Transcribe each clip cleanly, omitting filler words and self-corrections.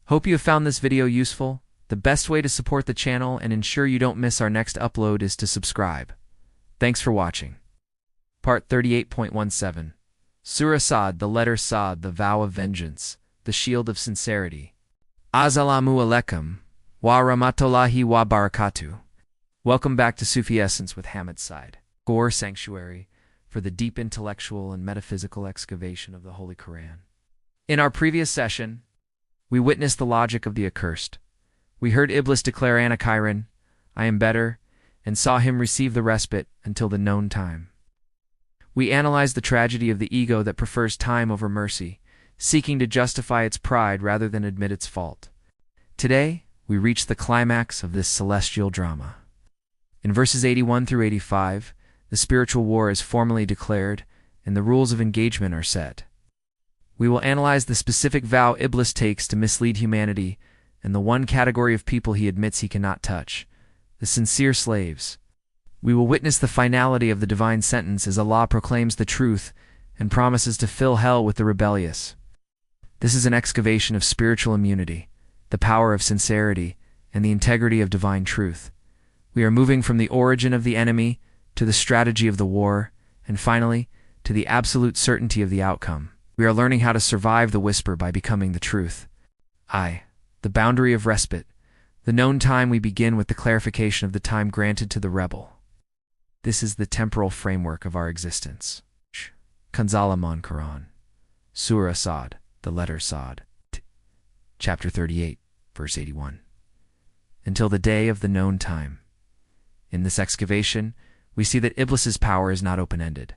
Hope you have found this video useful. The best way to support the channel and ensure you don't miss our next upload is to subscribe. Thanks for watching. Part 38.17. Surah Saad, the letter Saad, the vow of vengeance, the shield of sincerity. Assalamu alaikum wa rahmatullahi wa barakatuh. Welcome back to Sufi Essence with Hammad Syed, Gore Sanctuary for the deep intellectual and metaphysical excavation of the Holy Quran. In our previous session, we witnessed the logic of the accursed. We heard Iblis declare Anachiron, I am better, and saw him receive the respite until the known time. We analyzed the tragedy of the ego that prefers time over mercy, seeking to justify its pride rather than admit its fault. Today, we reach the climax of this celestial drama. In verses 81 through 85, the spiritual war is formally declared, and the rules of engagement are set. We will analyze the specific vow Iblis takes to mislead humanity and the one category of people he admits he cannot touch, the sincere slaves. We will witness the finality of the divine sentence as Allah proclaims the truth and promises to fill hell with the rebellious. This is an excavation of spiritual immunity, the power of sincerity, and the integrity of divine truth. We are moving from the origin of the enemy to the strategy of the war, and finally, to the absolute certainty of the outcome. We are learning how to survive the whisper by becoming the truth. The boundary of respite. The known time. We begin with the clarification of the time granted to the rebel. This is the temporal framework of our existence. Kanzalaman Quran. Surah Saad, the letter Saad. Chapter 38, verse 81. Until the day of the known time. In this excavation, we see that Iblis's power is not open-ended.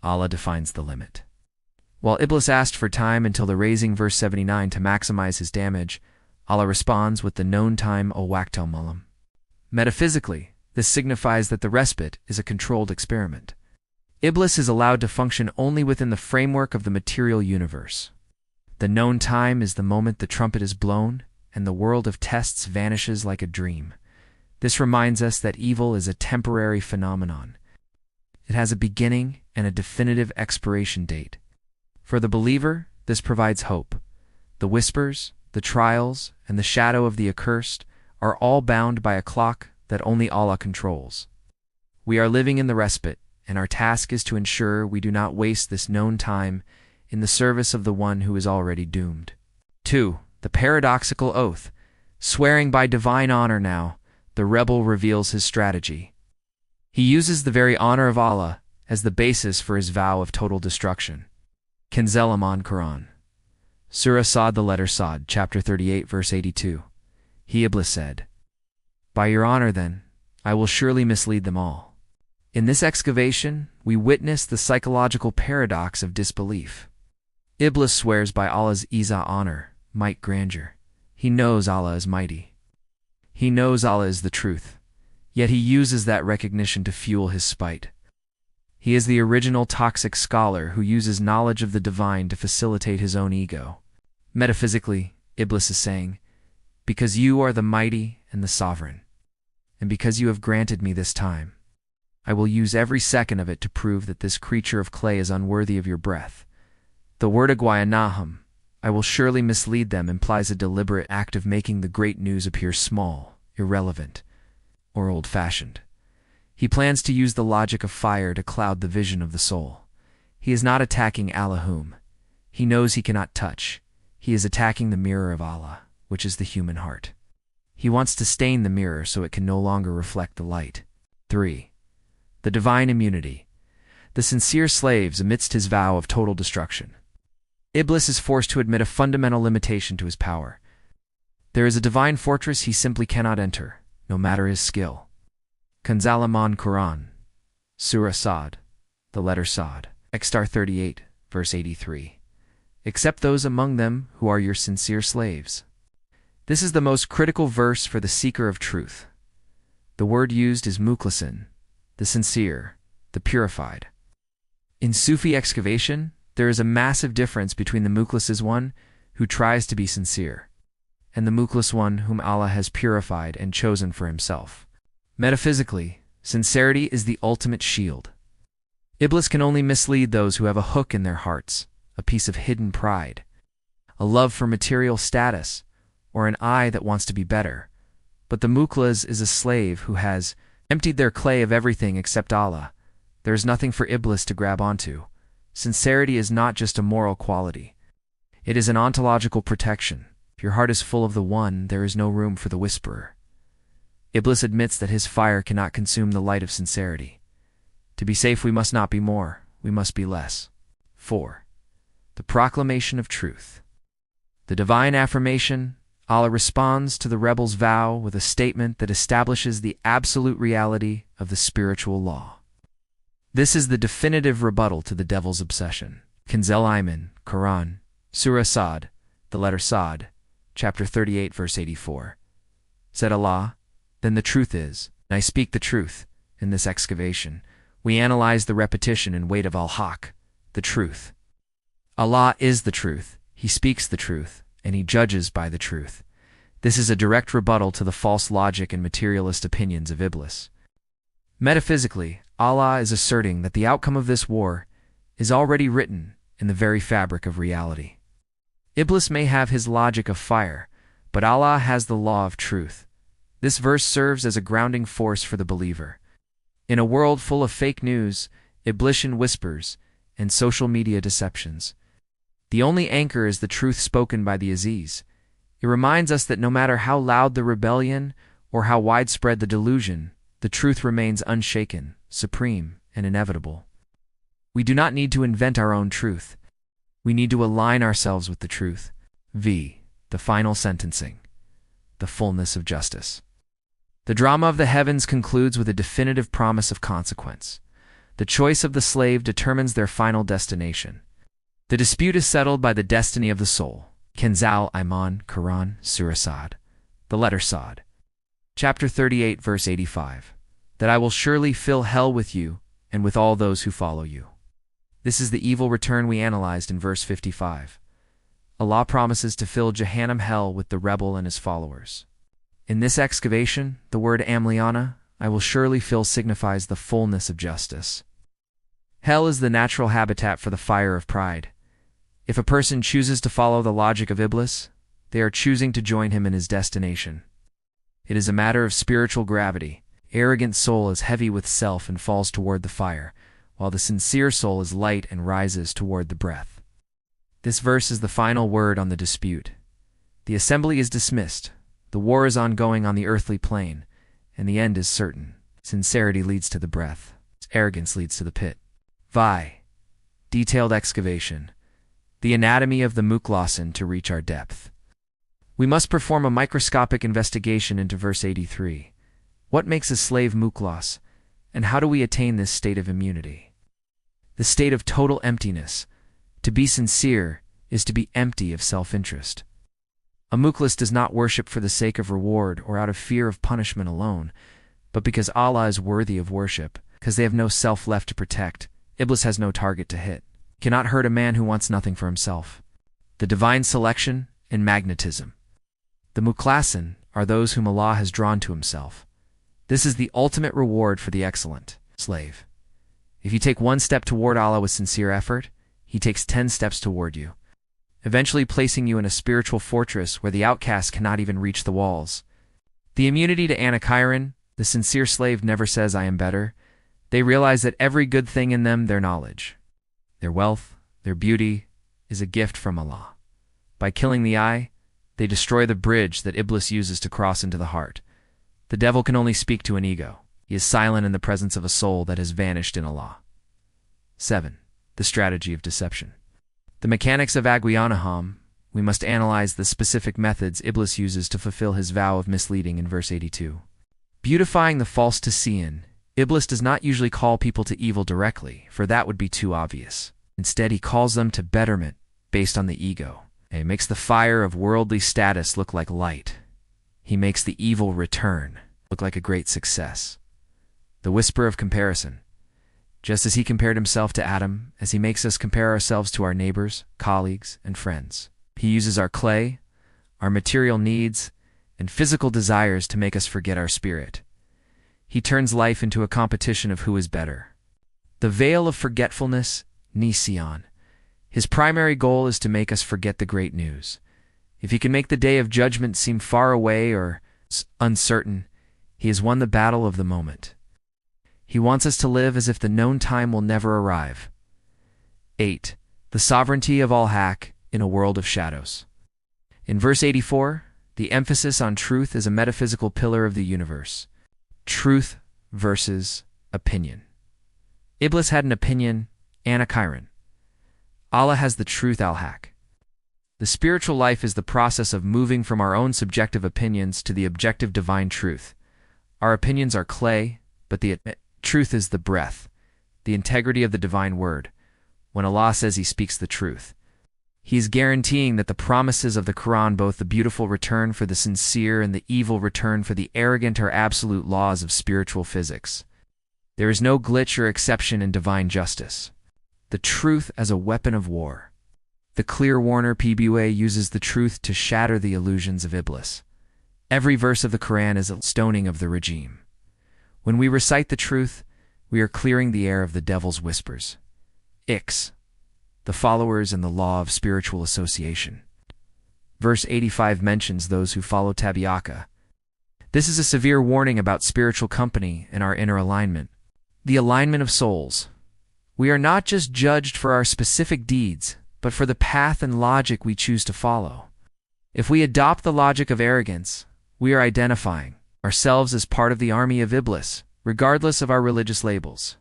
Allah defines the limit. While Iblis asked for time until the raising verse 79 to maximize his damage, Allah responds with the known time al-waqt mulam. Metaphysically, this signifies that the respite is a controlled experiment. Iblis is allowed to function only within the framework of the material universe. The known time is the moment the trumpet is blown, and the world of tests vanishes like a dream. This reminds us that evil is a temporary phenomenon. It has a beginning and a definitive expiration date. For the believer, this provides hope. The whispers, the trials, and the shadow of the accursed are all bound by a clock that only Allah controls. We are living in the respite, and our task is to ensure we do not waste this known time in the service of the one who is already doomed. 2. The paradoxical oath. Swearing by divine honor now, the rebel reveals his strategy. He uses the very honor of Allah as the basis for his vow of total destruction. Kanzalaman Quran. Surah Saad, the letter Saad, chapter 38, verse 82. He, Iblis, said, By your honor, then, I will surely mislead them all. In this excavation, we witness the psychological paradox of disbelief. Iblis swears by Allah's Izzah, honor, might, grandeur. He knows Allah is mighty. He knows Allah is the truth, yet he uses that recognition to fuel his spite. He is the original toxic scholar who uses knowledge of the divine to facilitate his own ego. Metaphysically, Iblis is saying, Because you are the mighty and the sovereign, and because you have granted me this time, I will use every second of it to prove that this creature of clay is unworthy of your breath. The word agwayanahum, I will surely mislead them, implies a deliberate act of making the great news appear small, irrelevant, or old-fashioned. He plans to use the logic of fire to cloud the vision of the soul. He is not attacking Allahum. He knows he cannot touch. He is attacking the mirror of Allah, which is the human heart. He wants to stain the mirror so it can no longer reflect the light. 3. The divine immunity. The sincere slaves amidst his vow of total destruction. Iblis is forced to admit a fundamental limitation to his power. There is a divine fortress he simply cannot enter, no matter his skill. Kanzalaman Quran. Surah Saad, the letter Saad. Chapter 38, verse 83. Except those among them who are your sincere slaves. This is the most critical verse for the seeker of truth. The word used is Mukhlasin, the sincere, the purified. In Sufi Excavation, there is a massive difference between the Mukhlas one who tries to be sincere, and the Mukhlas one whom Allah has purified and chosen for himself. Metaphysically, sincerity is the ultimate shield. Iblis can only mislead those who have a hook in their hearts, a piece of hidden pride, a love for material status, or an I that wants to be better. But the Mukhlas is a slave who has emptied their clay of everything except Allah. There is nothing for Iblis to grab onto. Sincerity is not just a moral quality. It is an ontological protection. If your heart is full of the One, there is no room for the whisperer. Iblis admits that his fire cannot consume the light of sincerity. To be safe, we must not be more, we must be less. 4. The proclamation of truth. The divine affirmation, Allah responds to the rebel's vow with a statement that establishes the absolute reality of the spiritual law. This is the definitive rebuttal to the devil's obsession. Kanzel Ayman, Quran, Surah Saad, the letter Saad, chapter 38, verse 84. Said Allah, then the truth is, and I speak the truth, in this excavation. We analyze the repetition and weight of Al-Haqq, the truth. Allah is the truth, He speaks the truth, and He judges by the truth. This is a direct rebuttal to the false logic and materialist opinions of Iblis. Metaphysically, Allah is asserting that the outcome of this war is already written in the very fabric of reality. Iblis may have his logic of fire, but Allah has the law of truth. This verse serves as a grounding force for the believer. In a world full of fake news, Iblisian whispers, and social media deceptions, the only anchor is the truth spoken by the Aziz. It reminds us that no matter how loud the rebellion or how widespread the delusion, the truth remains unshaken, supreme, and inevitable. We do not need to invent our own truth. We need to align ourselves with the truth. The final sentencing. The fullness of justice. The drama of the heavens concludes with a definitive promise of consequence. The choice of the slave determines their final destination. The dispute is settled by the destiny of the soul. Kanzal Ayman, Quran, Surah Saad, the letter Saad, chapter 38, verse 85. That I will surely fill hell with you and with all those who follow you. This is the evil return we analyzed in verse 55. Allah promises to fill Jahannam hell with the rebel and his followers. In this excavation, the word Amliana, I will surely fill, signifies the fullness of justice. Hell is the natural habitat for the fire of pride. If a person chooses to follow the logic of Iblis, they are choosing to join him in his destination. It is a matter of spiritual gravity. Arrogant soul is heavy with self and falls toward the fire, while the sincere soul is light and rises toward the breath. This verse is the final word on the dispute. The assembly is dismissed. The war is ongoing on the earthly plane, and the end is certain. Sincerity leads to the breath. Arrogance leads to the pit. Detailed excavation. The anatomy of the Mukhlasin to reach our depth. We must perform a microscopic investigation into verse 83. What makes a slave Mukhlas, and how do we attain this state of immunity? The state of total emptiness. To be sincere is to be empty of self-interest. A Mukhlas does not worship for the sake of reward or out of fear of punishment alone, but because Allah is worthy of worship, because they have no self left to protect. Iblis has no target to hit. Cannot hurt a man who wants nothing for himself. The divine selection and magnetism. The Mukhlasin are those whom Allah has drawn to Himself. This is the ultimate reward for the excellent slave. If you take one step toward Allah with sincere effort, He takes 10 steps toward you, eventually placing you in a spiritual fortress where the outcast cannot even reach the walls. The immunity to Anachiron, the sincere slave never says, I am better. They realize that every good thing in them, their knowledge, their wealth, their beauty, is a gift from Allah. By killing the I, they destroy the bridge that Iblis uses to cross into the heart. The devil can only speak to an ego. He is silent in the presence of a soul that has vanished in Allah. 7. The strategy of deception. The mechanics of Aguianaham. We must analyze the specific methods Iblis uses to fulfill his vow of misleading in verse 82. Beautifying the false to sin. Iblis does not usually call people to evil directly, for that would be too obvious. Instead, he calls them to betterment based on the ego. He makes the fire of worldly status look like light. He makes the evil return look like a great success. The whisper of comparison. Just as he compared himself to Adam, as he makes us compare ourselves to our neighbors, colleagues, and friends. He uses our clay, our material needs, and physical desires to make us forget our spirit. He turns life into a competition of who is better. The veil of forgetfulness, Nisyan. His primary goal is to make us forget the great news. If he can make the day of judgment seem far away or uncertain, he has won the battle of the moment. He wants us to live as if the known time will never arrive. 8. The sovereignty of Al-Haqq in a world of shadows. In verse 84, the emphasis on truth is a metaphysical pillar of the universe. Truth versus opinion. Iblis had an opinion, Anachiron. Allah has the truth, Al-Haqq. The spiritual life is the process of moving from our own subjective opinions to the objective divine truth. Our opinions are clay, but the truth is the breath, the integrity of the divine word. When Allah says He speaks the truth, He is guaranteeing that the promises of the Quran, both the beautiful return for the sincere and the evil return for the arrogant, are absolute laws of spiritual physics. There is no glitch or exception in divine justice. The truth as a weapon of war. The clear warner PBA uses the truth to shatter the illusions of Iblis. Every verse of the Quran is a stoning of the regime. When we recite the truth, we are clearing the air of the devil's whispers. Ix, the followers and the law of spiritual association. Verse 85 mentions those who follow Tabi'aka. This is a severe warning about spiritual company and our inner alignment. The alignment of souls. We are not just judged for our specific deeds, but for the path and logic we choose to follow. If we adopt the logic of arrogance, we are identifying ourselves as part of the army of Iblis, regardless of our religious labels.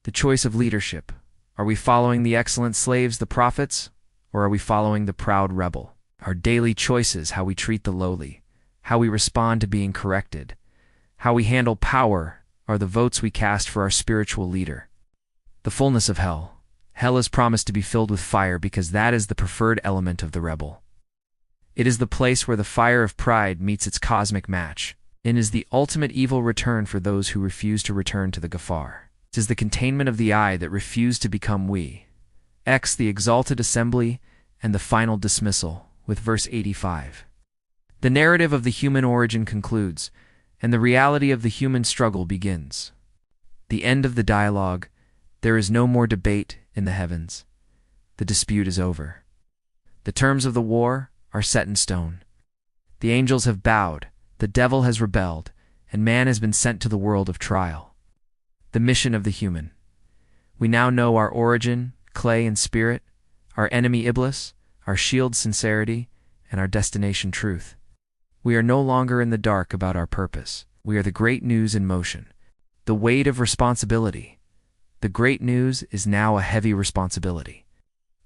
The choice of leadership. Are we following the excellent slaves, the prophets, or are we following the proud rebel? Our daily choices, how we treat the lowly, how we respond to being corrected, how we handle power, are the votes we cast for our spiritual leader. The fullness of hell. Hell is promised to be filled with fire because that is the preferred element of the rebel. It is the place where the fire of pride meets its cosmic match, and is the ultimate evil return for those who refuse to return to the Ghaffar. It is the containment of the I that refuse to become we. X, the exalted assembly, and the final dismissal, with verse 85. The narrative of the human origin concludes, and the reality of the human struggle begins. The end of the dialogue. There is no more debate in the heavens. The dispute is over. The terms of the war are set in stone. The angels have bowed, the devil has rebelled, and man has been sent to the world of trial. The mission of the human. We now know our origin, clay and spirit, our enemy Iblis, our shield sincerity, and our destination truth. We are no longer in the dark about our purpose. We are the great news in motion. The weight of responsibility. The great news is now a heavy responsibility.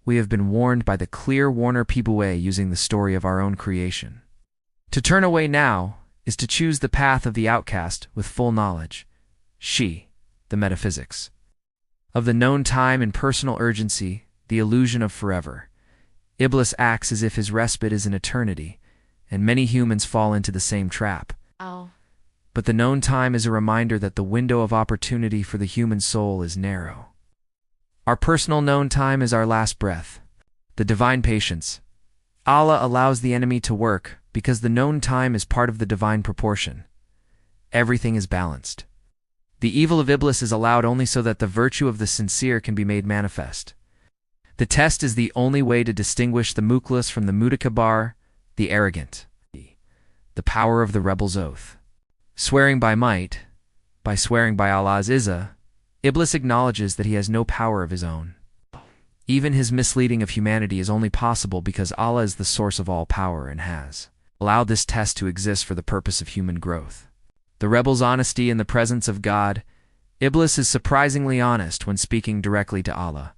We have been warned by the clear warner PBA using the story of our own creation. To turn away now is to choose the path of the outcast with full knowledge. She, the metaphysics. Of the known time and personal urgency, the illusion of forever. Iblis acts as if his respite is an eternity, and many humans fall into the same trap. But the known time is a reminder that the window of opportunity for the human soul is narrow. Our personal known time is our last breath. The divine patience. Allah allows the enemy to work because the known time is part of the divine proportion. Everything is balanced. The evil of Iblis is allowed only so that the virtue of the sincere can be made manifest. The test is the only way to distinguish the Mukhlas from the Mutakabbir, the arrogant. The power of the rebel's oath. Swearing by might, by swearing by Allah's Izzah, Iblis acknowledges that he has no power of his own. Even his misleading of humanity is only possible because Allah is the source of all power and has allowed this test to exist for the purpose of human growth. The rebel's honesty in the presence of God. Iblis is surprisingly honest when speaking directly to Allah.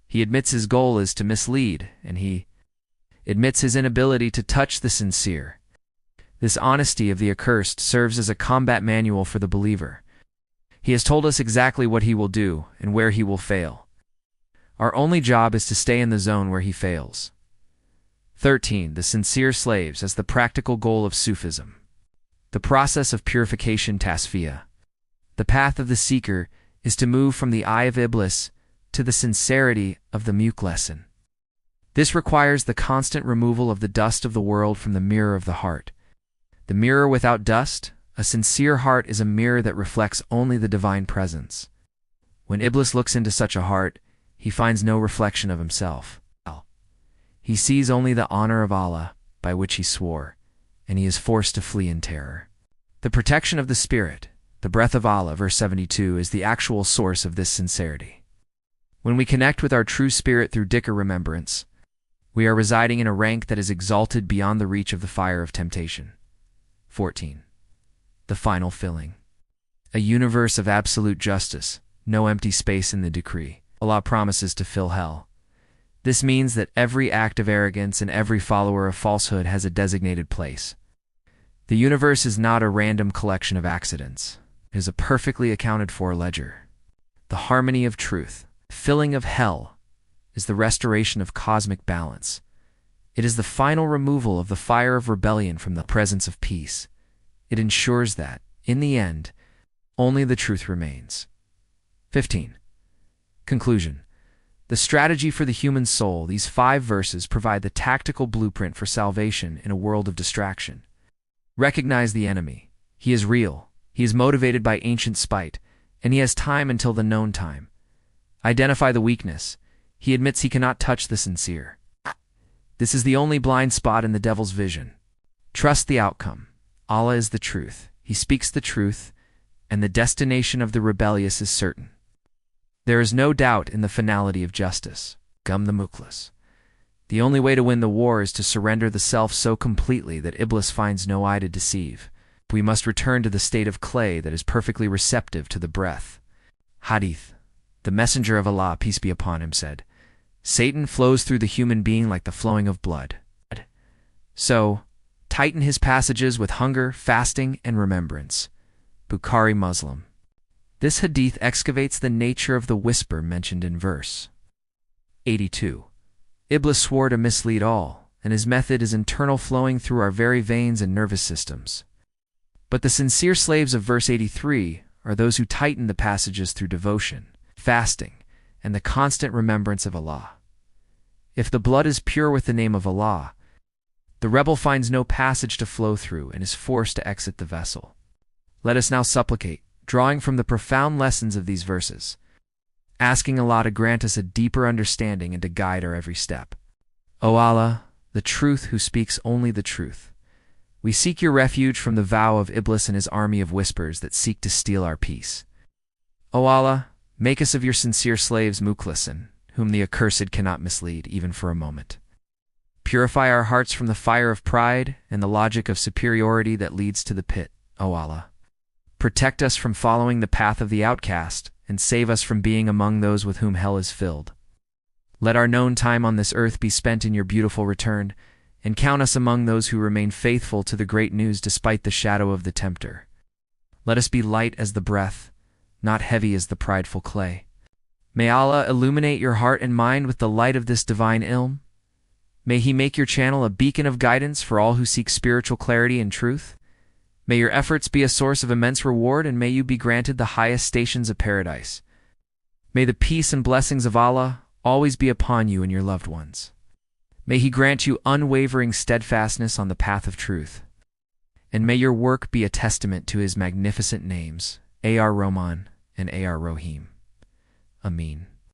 He admits his goal is to mislead, and he admits his inability to touch the sincere. This honesty of the accursed serves as a combat manual for the believer. He has told us exactly what he will do and where he will fail. Our only job is to stay in the zone where he fails. 13. The sincere slaves as the practical goal of Sufism. The process of purification tasfiyah. The path of the seeker is to move from the eye of Iblis to the sincerity of the Mukhlasin. This requires the constant removal of the dust of the world from the mirror of the heart. The mirror without dust, a sincere heart, is a mirror that reflects only the divine presence. When Iblis looks into such a heart, he finds no reflection of himself. He sees only the honor of Allah, by which he swore, and he is forced to flee in terror. The protection of the spirit, the breath of Allah, verse 72, is the actual source of this sincerity. When we connect with our true spirit through dhikr remembrance, we are residing in a rank that is exalted beyond the reach of the fire of temptation. 14. The final filling. A universe of absolute justice, no empty space in the decree. Allah promises to fill hell. This means that every act of arrogance and every follower of falsehood has a designated place. The universe is not a random collection of accidents. It is a perfectly accounted for ledger. The harmony of truth, filling of hell, is the restoration of cosmic balance. It is the final removal of the fire of rebellion from the presence of peace. It ensures that, in the end, only the truth remains. 15. Conclusion. The strategy for the human soul. These 5 verses provide the tactical blueprint for salvation in a world of distraction. Recognize the enemy. He is real. He is motivated by ancient spite, and he has time until the known time. Identify the weakness. He admits he cannot touch the sincere. This is the only blind spot in the devil's vision. Trust the outcome. Allah is the truth. He speaks the truth, and the destination of the rebellious is certain. There is no doubt in the finality of justice. Gum the Mukhlas. The only way to win the war is to surrender the self so completely that Iblis finds no eye to deceive. We must return to the state of clay that is perfectly receptive to the breath. Hadith. The Messenger of Allah, peace be upon him, said, Satan flows through the human being like the flowing of blood. So, tighten his passages with hunger, fasting, and remembrance. Bukhari Muslim. This hadith excavates the nature of the whisper mentioned in verse 82. Iblis swore to mislead all, and his method is internal, flowing through our very veins and nervous systems. But the sincere slaves of verse 83 are those who tighten the passages through devotion, fasting, and the constant remembrance of Allah. If the blood is pure with the name of Allah, the rebel finds no passage to flow through and is forced to exit the vessel. Let us now supplicate, drawing from the profound lessons of these verses, asking Allah to grant us a deeper understanding and to guide our every step. O Allah, the truth who speaks only the truth, we seek your refuge from the vow of Iblis and his army of whispers that seek to steal our peace. O Allah, make us of your sincere slaves Mukhlasin, whom the accursed cannot mislead even for a moment. Purify our hearts from the fire of pride and the logic of superiority that leads to the pit, O Allah. Protect us from following the path of the outcast, and save us from being among those with whom hell is filled. Let our known time on this earth be spent in your beautiful return, and count us among those who remain faithful to the great news despite the shadow of the tempter. Let us be light as the breath, not heavy as the prideful clay. May Allah illuminate your heart and mind with the light of this divine ilm. May He make your channel a beacon of guidance for all who seek spiritual clarity and truth. May your efforts be a source of immense reward, and may you be granted the highest stations of paradise. May the peace and blessings of Allah always be upon you and your loved ones. May He grant you unwavering steadfastness on the path of truth. And may your work be a testament to His magnificent names, Ar Rahman and Ar Rahim. Amin.